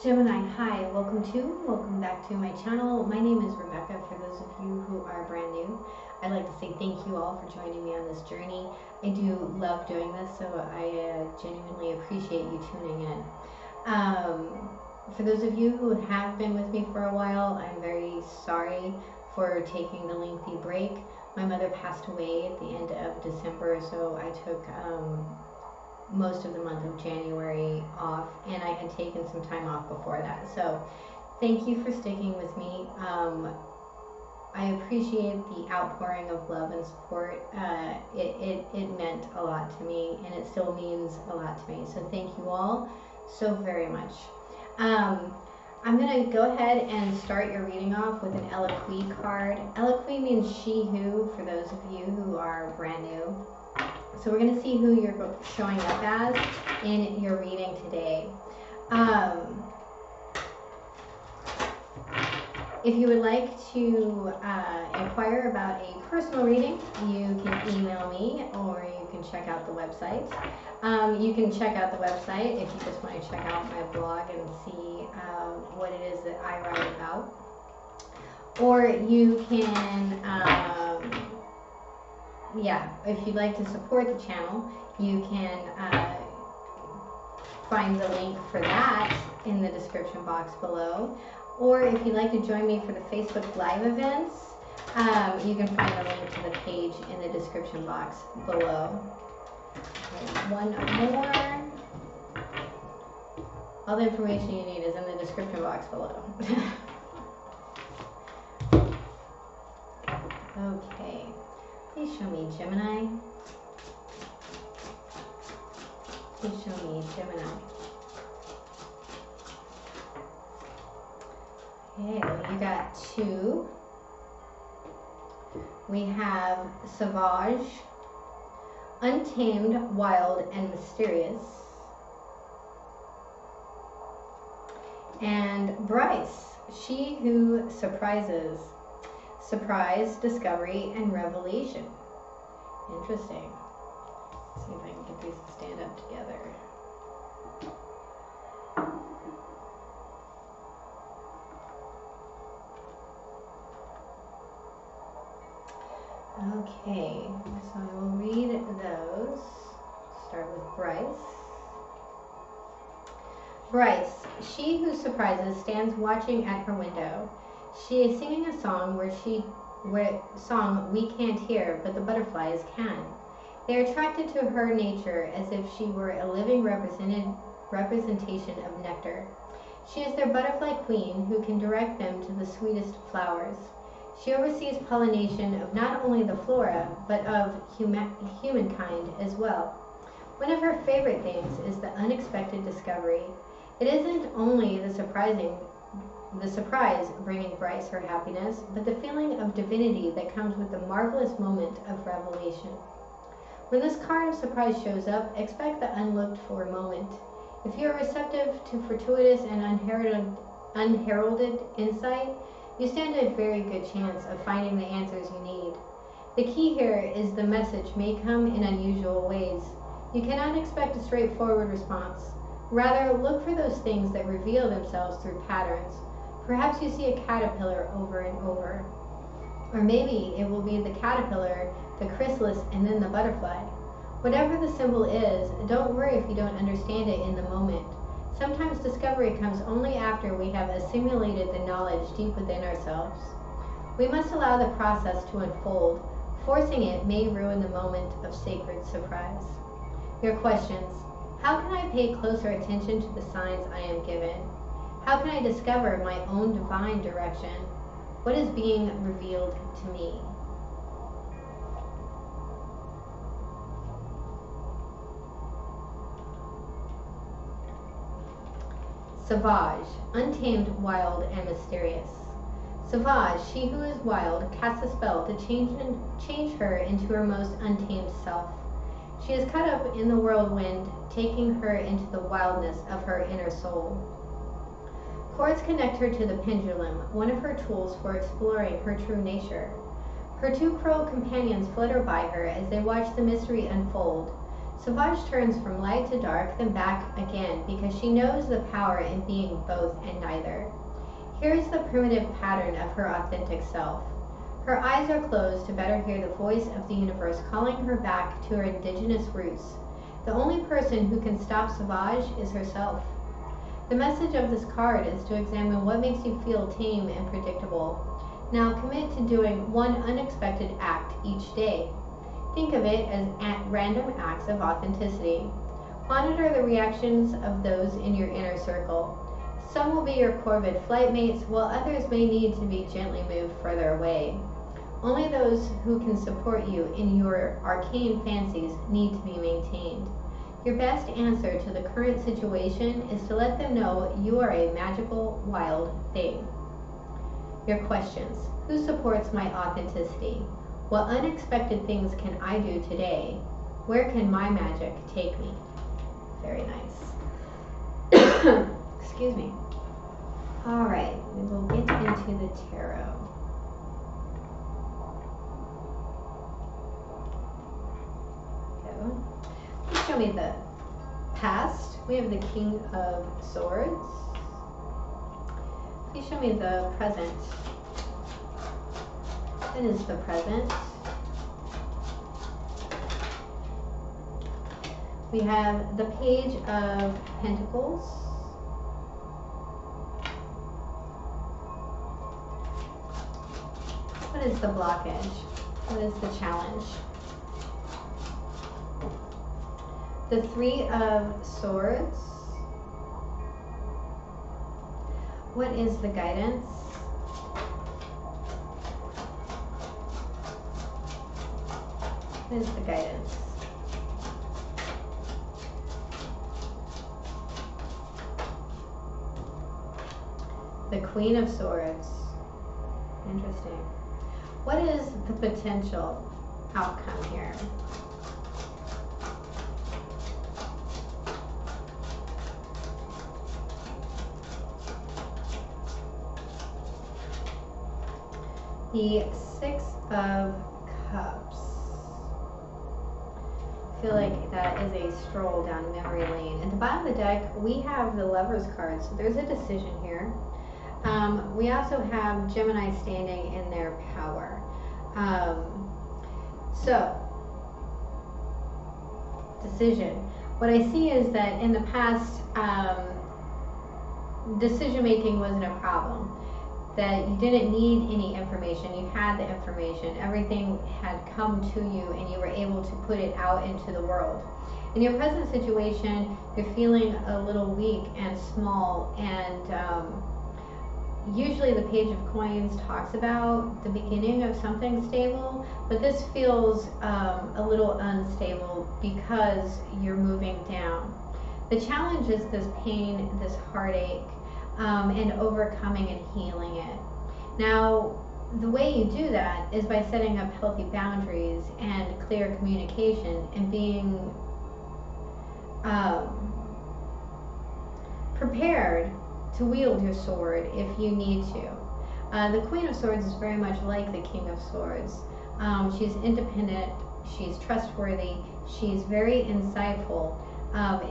Gemini, hi, welcome back to my channel. My name is Rebecca. For those of you who are brand new, I'd like to say thank you all for joining me on this journey. I do love doing this, so I genuinely appreciate you tuning in. For those of you who have been with me for a while, I'm very sorry for taking the lengthy break. My mother passed away at the end of December, so I took most of the month of January off, and I had taken some time off before that. So thank you for sticking with me. I appreciate the outpouring of love and support. It meant a lot to me, and it still means a lot to me. So thank you all so very much. I'm going to go ahead and start your reading off with an Eloquy card. Eloquy means she who, for those of you who are brand new. So we're going to see who you're showing up as in your reading today. If you would like to inquire about a personal reading, you can email me or you can check out the website. You can check out the website if you just want to check out my blog and see what it is that I write about. Or you can if you'd like to support the channel, you can find the link for that in the description box below. Or if you'd like to join me for the Facebook Live events, you can find the link to the page in the description box below. Okay, one more. All the information you need is in the description box below. Okay. Please show me Gemini. Please show me Gemini. Okay, you got two. We have Sauvage, untamed, wild, and mysterious. And Bryce, she who surprises. Surprise, discovery, and revelation. Interesting. Let's see if I can get these to stand up together. Okay, so I will read those. Start with Bryce. Bryce, she who surprises, stands watching at her window. She is singing a song we can't hear, but the butterflies can. They are attracted to her nature as if she were a living representation of nectar. She is their butterfly queen who can direct them to the sweetest flowers. She oversees pollination of not only the flora, but of humankind as well. One of her favorite things is the unexpected discovery. It isn't only the surprise bringing Bryce her happiness, but the feeling of divinity that comes with the marvelous moment of revelation. When this card of surprise shows up, expect the unlooked for moment. If you are receptive to fortuitous and unheralded insight, you stand a very good chance of finding the answers you need. The key here is the message may come in unusual ways. You cannot expect a straightforward response. Rather, look for those things that reveal themselves through patterns. Perhaps you see a caterpillar over and over. Or maybe it will be the caterpillar, the chrysalis, and then the butterfly. Whatever the symbol is, don't worry if you don't understand it in the moment. Sometimes discovery comes only after we have assimilated the knowledge deep within ourselves. We must allow the process to unfold. Forcing it may ruin the moment of sacred surprise. Your questions. How can I pay closer attention to the signs I am given? How can I discover my own divine direction? What is being revealed to me? Sauvage, untamed, wild, and mysterious. Sauvage, she who is wild, casts a spell to change her into her most untamed self. She is caught up in the whirlwind, taking her into the wildness of her inner soul. Cords connect her to the pendulum, one of her tools for exploring her true nature. Her two crow companions flutter by her as they watch the mystery unfold. Savage turns from light to dark, then back again, because she knows the power in being both and neither. Here's the primitive pattern of her authentic self. Her eyes are closed to better hear the voice of the universe calling her back to her indigenous roots. The only person who can stop Savage is herself. The message of this card is to examine what makes you feel tame and predictable. Now commit to doing one unexpected act each day. Think of it as random acts of authenticity. Monitor the reactions of those in your inner circle. Some will be your corvid flight mates, while others may need to be gently moved further away. Only those who can support you in your arcane fancies need to be maintained. Your best answer to the current situation is to let them know you are a magical, wild thing. Your questions. Who supports my authenticity? What unexpected things can I do today? Where can my magic take me? Very nice. Excuse me. All right, we will get into the tarot. So, please show me the past. We have the King of Swords. Please show me the present. What is the present? We have the Page of Pentacles. What is the blockage? What is the challenge? The Three of Swords. What is the guidance? What is the guidance? The Queen of Swords. Interesting. What is the potential outcome here? The Six of Cups. I feel like that is a stroll down memory lane. At the bottom of the deck, we have the Lover's card, so there's a decision here. We also have Gemini standing in their power. So, decision. What I see is that in the past, decision making wasn't a problem. That you didn't need any information, you had the information, everything had come to you and you were able to put it out into the world. In your present situation, you're feeling a little weak and small, and usually the Page of Coins talks about the beginning of something stable, but this feels a little unstable because you're moving down. The challenge is this pain, this heartache, and overcoming and healing it. Now, the way you do that is by setting up healthy boundaries and clear communication and being prepared to wield your sword if you need to. The Queen of Swords is very much like the King of Swords. She's independent, she's trustworthy, she's very insightful,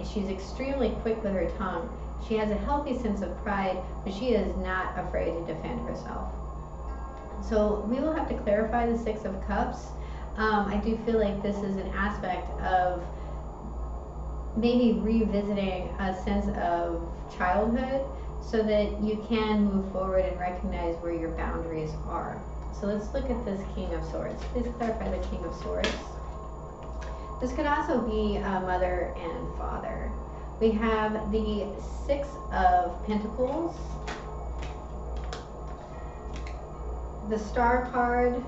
she's extremely quick with her tongue. She has a healthy sense of pride, but she is not afraid to defend herself. So we will have to clarify the Six of Cups. I do feel like this is an aspect of maybe revisiting a sense of childhood so that you can move forward and recognize where your boundaries are. So let's look at this King of Swords. Please clarify the King of Swords. This could also be a mother and father. We have the Six of Pentacles, the Star card,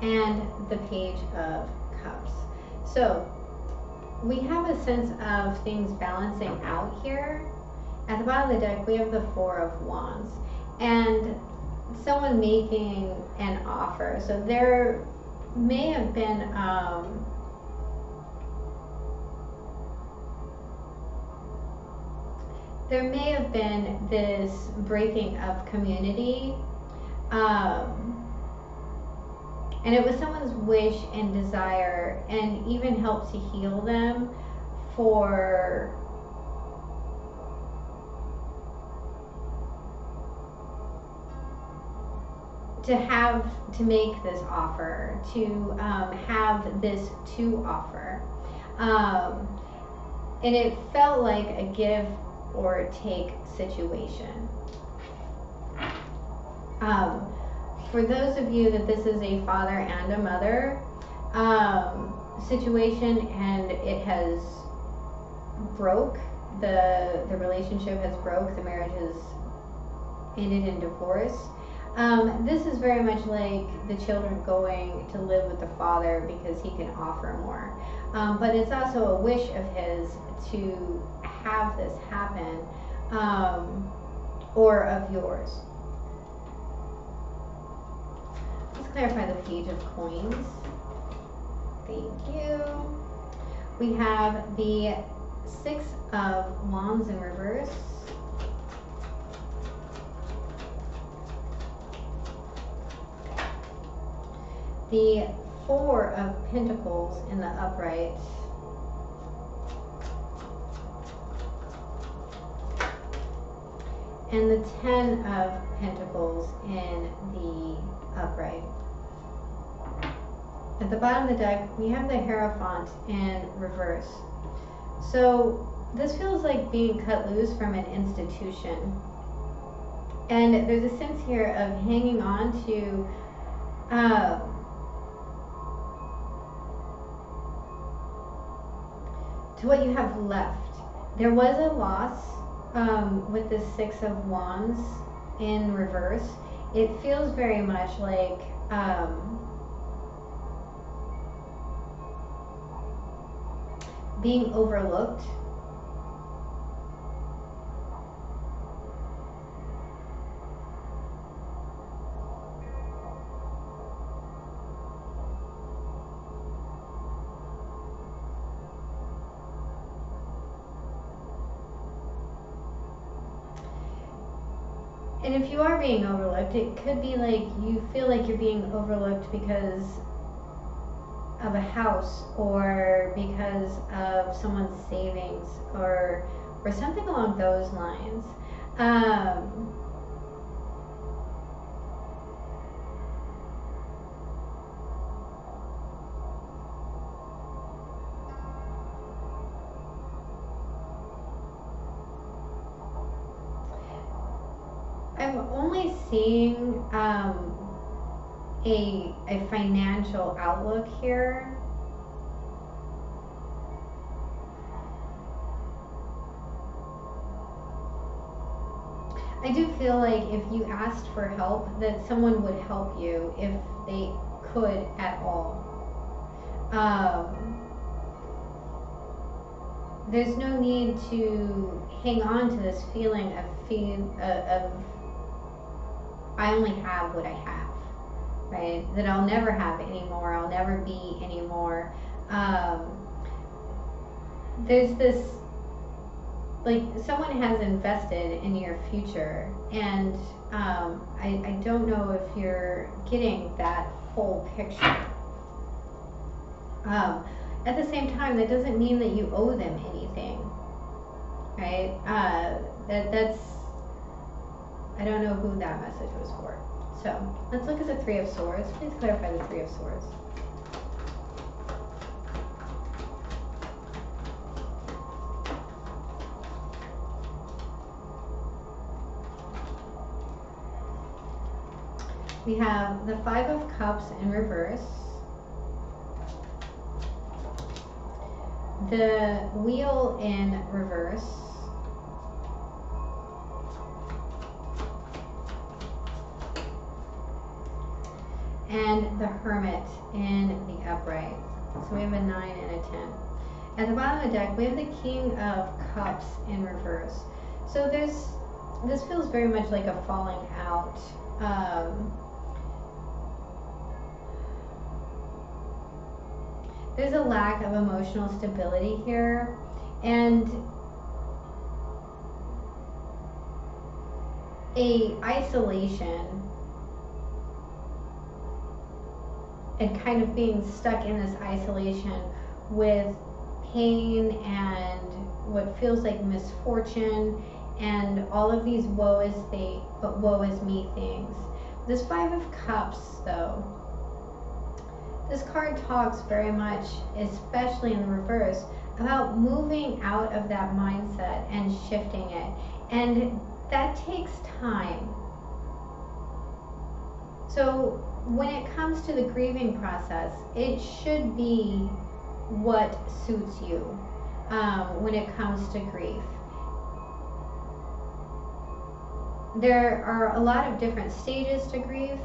and the Page of Cups. So we have a sense of things balancing out here. At the bottom of the deck, we have the Four of Wands and someone making an offer. So there may have been this breaking of community And it was someone's wish and desire, and even helped to heal them for to make this offer, to have this to offer. And it felt like a give or take situation. For those of you that this is a father and a mother situation, and it has broke, the relationship has broke, the marriage has ended in divorce. This is very much like the children going to live with the father because he can offer more. But it's also a wish of his to have this happen, or of yours. Let's clarify the Page of Coins. Thank you. We have the Six of Wands in reverse. The Four of Pentacles in the upright. And the Ten of Pentacles in the upright. At the bottom of the deck, we have the Hierophant in reverse. So this feels like being cut loose from an institution. And there's a sense here of hanging on to what you have left. There was a loss with the Six of Wands in reverse. It feels very much like being overlooked. And if you are being overlooked, it could be like you feel like you're being overlooked because of a house, or because of someone's savings, or something along those lines. I'm only seeing a financial outlook here. I do feel like if you asked for help, that someone would help you if they could at all. There's no need to hang on to this feeling of I only have what I have, right? That I'll never have anymore, I'll never be anymore. There's this, like, someone has invested in your future, and I don't know if you're getting that full picture. At the same time, that doesn't mean that you owe them anything, right? That's, I don't know who that message was for. So let's look at the Three of Swords. Please clarify the Three of Swords. We have the Five of Cups in reverse, the Wheel in reverse, and the Hermit in the upright. So we have a 9 and a 10. At the bottom of the deck, we have the King of Cups in reverse. So this feels very much like a falling out. There's a lack of emotional stability here, and a isolation and kind of being stuck in this isolation with pain and what feels like misfortune and all of these woe is me things. This Five of Cups, though, this card talks very much, especially in the reverse, about moving out of that mindset and shifting it. And that takes time. So when it comes to the grieving process, it should be what suits you when it comes to grief. There are a lot of different stages to grief.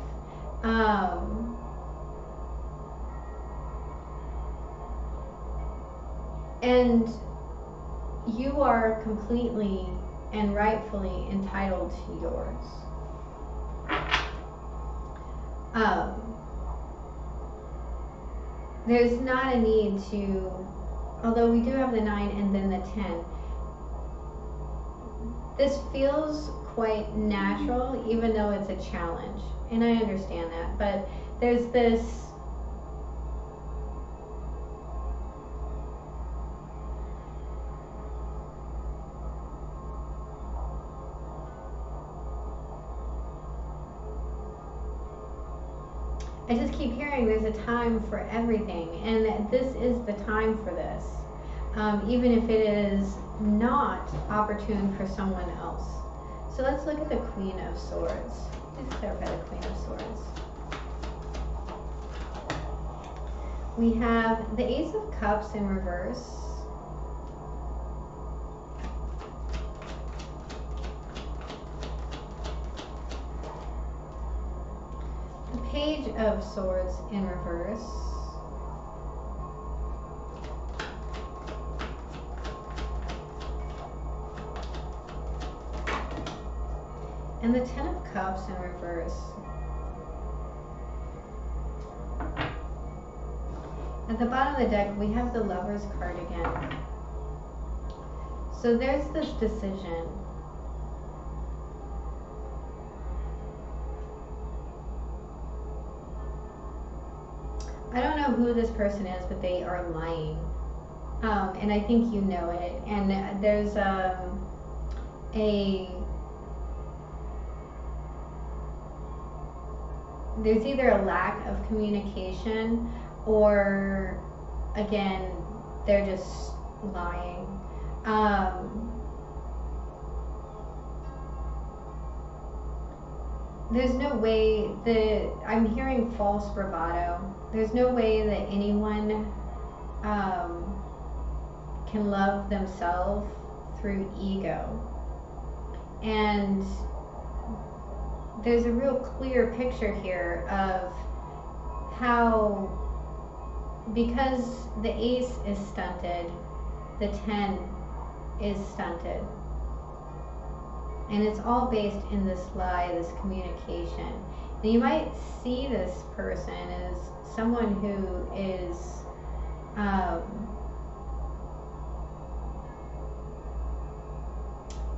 And you are completely and rightfully entitled to yours. There's not a need to, although we do have the 9 and then the 10, this feels quite natural, even though it's a challenge. And I understand that, but there's this I just keep hearing there's a time for everything, and this is the time for this, even if it is not opportune for someone else. So let's look at the Queen of Swords. Let's clarify the Queen of Swords. We have the Ace of Cups in reverse. The Page of Swords in reverse. And the Ten of Cups in reverse. At the bottom of the deck, we have the Lover's card again. So there's this decision. I don't know who this person is, but they are lying. And I think you know it. And there's there's either a lack of communication or, again, they're just lying. There's no way that I'm hearing false bravado. There's no way that anyone can love themselves through ego. And there's a real clear picture here of how, because the Ace is stunted, the 10 is stunted. And it's all based in this lie, this communication. And you might see this person as someone who is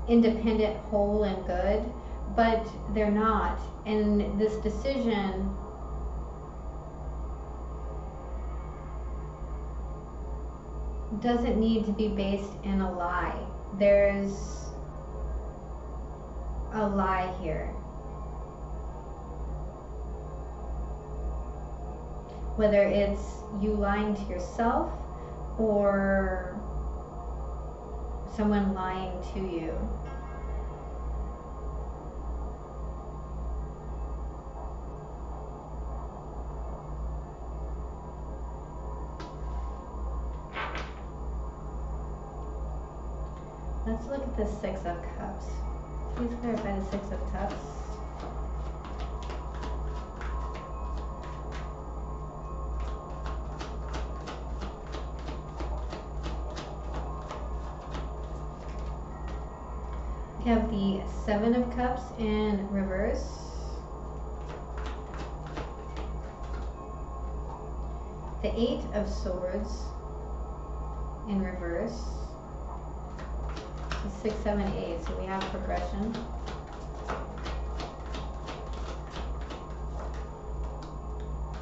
independent, whole, and good, but they're not. And this decision doesn't need to be based in a lie. There's a lie here. Whether it's you lying to yourself or someone lying to you. Let's look at the Six of Cups. Please clarify the Six of Cups. We have the Seven of Cups in reverse. The Eight of Swords in reverse. 6, 7, 8, so we have progression.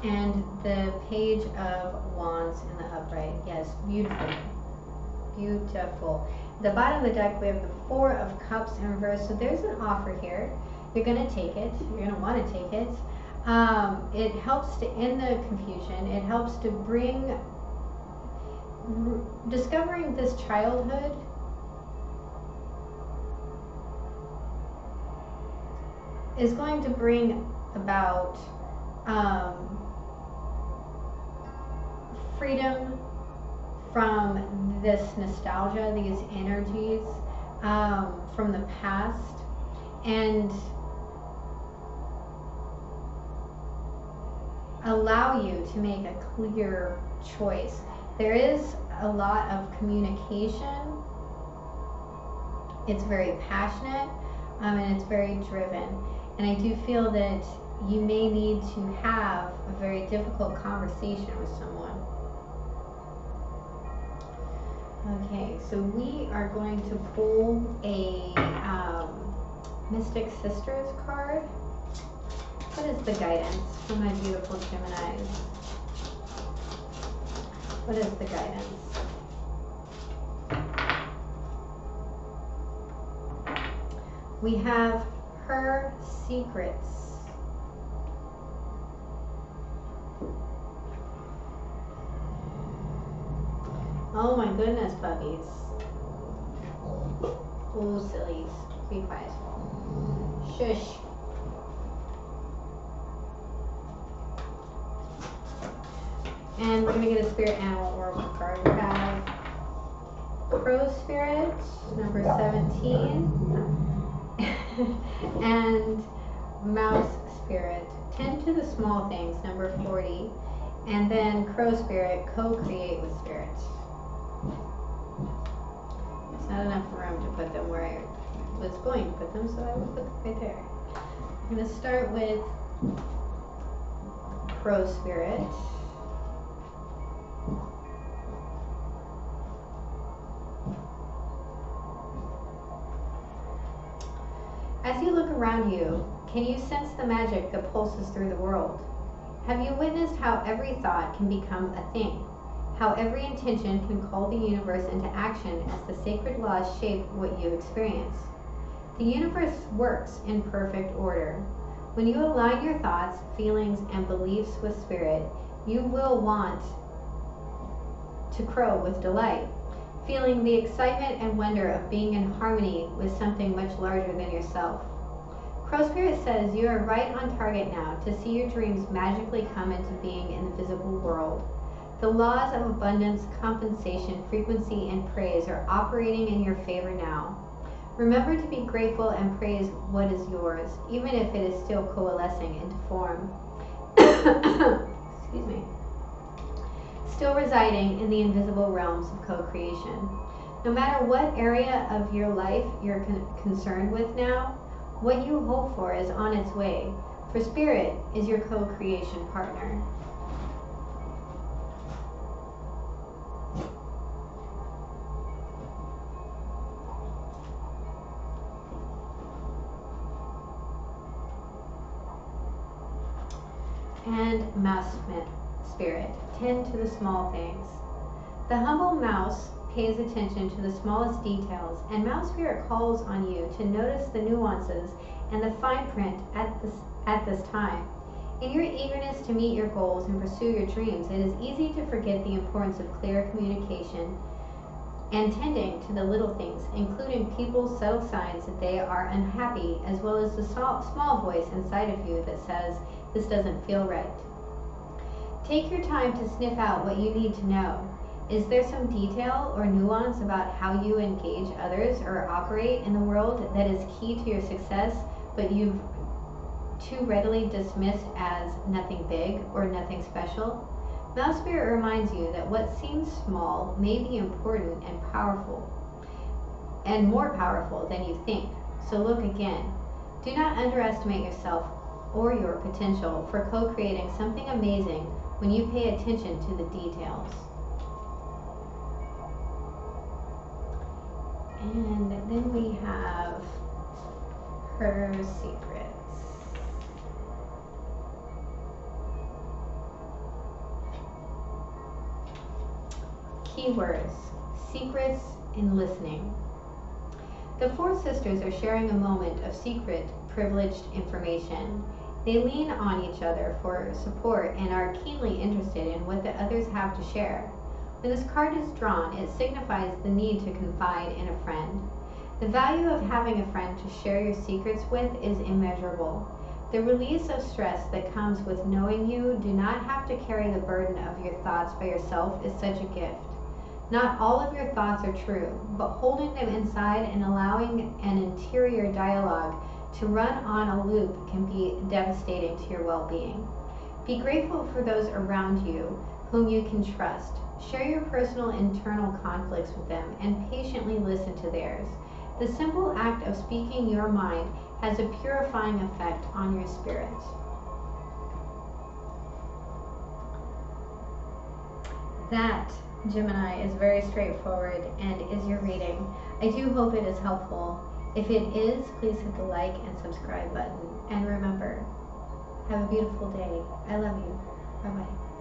And the Page of Wands in the upright. Yes, beautiful. Beautiful. The bottom of the deck, we have the Four of Cups in reverse. So there's an offer here. You're going to take it. You're going to want to take it. It helps to end the confusion. It helps to bring discovering this childhood. Is going to bring about freedom from this nostalgia, these energies from the past, and allow you to make a clear choice. There is a lot of communication. It's very passionate and it's very driven. And I do feel that you may need to have a very difficult conversation with someone. Okay, so we are going to pull a Mystic Sisters card. What is the guidance for my beautiful Geminis? What is the guidance? We have Her Secrets. Oh my goodness, puppies. Oh, sillies. Be quiet. Shush. And we're going to get a Spirit Animal Oracle card. We have Crow Spirit, number 17. And Mouse Spirit, tend to the small things, number 40. And then Crow Spirit, co-create with Spirit. There's not enough room to put them where I was going to put them, so I will put them right there. I'm going to start with Crow Spirit. As you look around you, can you sense the magic that pulses through the world? Have you witnessed how every thought can become a thing? How every intention can call the universe into action as the sacred laws shape what you experience? The universe works in perfect order. When you align your thoughts, feelings, and beliefs with spirit, you will want to crow with delight, feeling the excitement and wonder of being in harmony with something much larger than yourself. Crow Spirit says you are right on target now to see your dreams magically come into being in the visible world. The laws of abundance, compensation, frequency, and praise are operating in your favor now. Remember to be grateful and praise what is yours, even if it is still coalescing into form. Excuse me. Still residing in the invisible realms of co-creation. No matter what area of your life you're concerned with now, what you hope for is on its way, for Spirit is your co-creation partner. And Mouse Spirit, tend to the small things. The humble mouse pays attention to the smallest details, and Mouse Spirit calls on you to notice the nuances and the fine print at this time. In your eagerness to meet your goals and pursue your dreams, it is easy to forget the importance of clear communication and tending to the little things, including people's subtle signs that they are unhappy, as well as the small voice inside of you that says, "This doesn't feel right." Take your time to sniff out what you need to know. Is there some detail or nuance about how you engage others or operate in the world that is key to your success, but you've too readily dismissed as nothing big or nothing special? Mouse Spirit reminds you that what seems small may be important and powerful, and more powerful than you think. So look again. Do not underestimate yourself or your potential for co-creating something amazing when you pay attention to the details. And then we have Her Secrets. Keywords: secrets in listening. The four sisters are sharing a moment of secret, privileged information. They lean on each other for support and are keenly interested in what the others have to share. When this card is drawn, it signifies the need to confide in a friend. The value of having a friend to share your secrets with is immeasurable. The release of stress that comes with knowing you do not have to carry the burden of your thoughts by yourself is such a gift. Not all of your thoughts are true, but holding them inside and allowing an interior dialogue to run on a loop can be devastating to your well-being. Be grateful for those around you whom you can trust. Share your personal internal conflicts with them and patiently listen to theirs. The simple act of speaking your mind has a purifying effect on your spirit. That, Gemini, is very straightforward and is your reading. I do hope it is helpful. If it is, please hit the like and subscribe button. And remember, have a beautiful day. I love you. Bye-bye.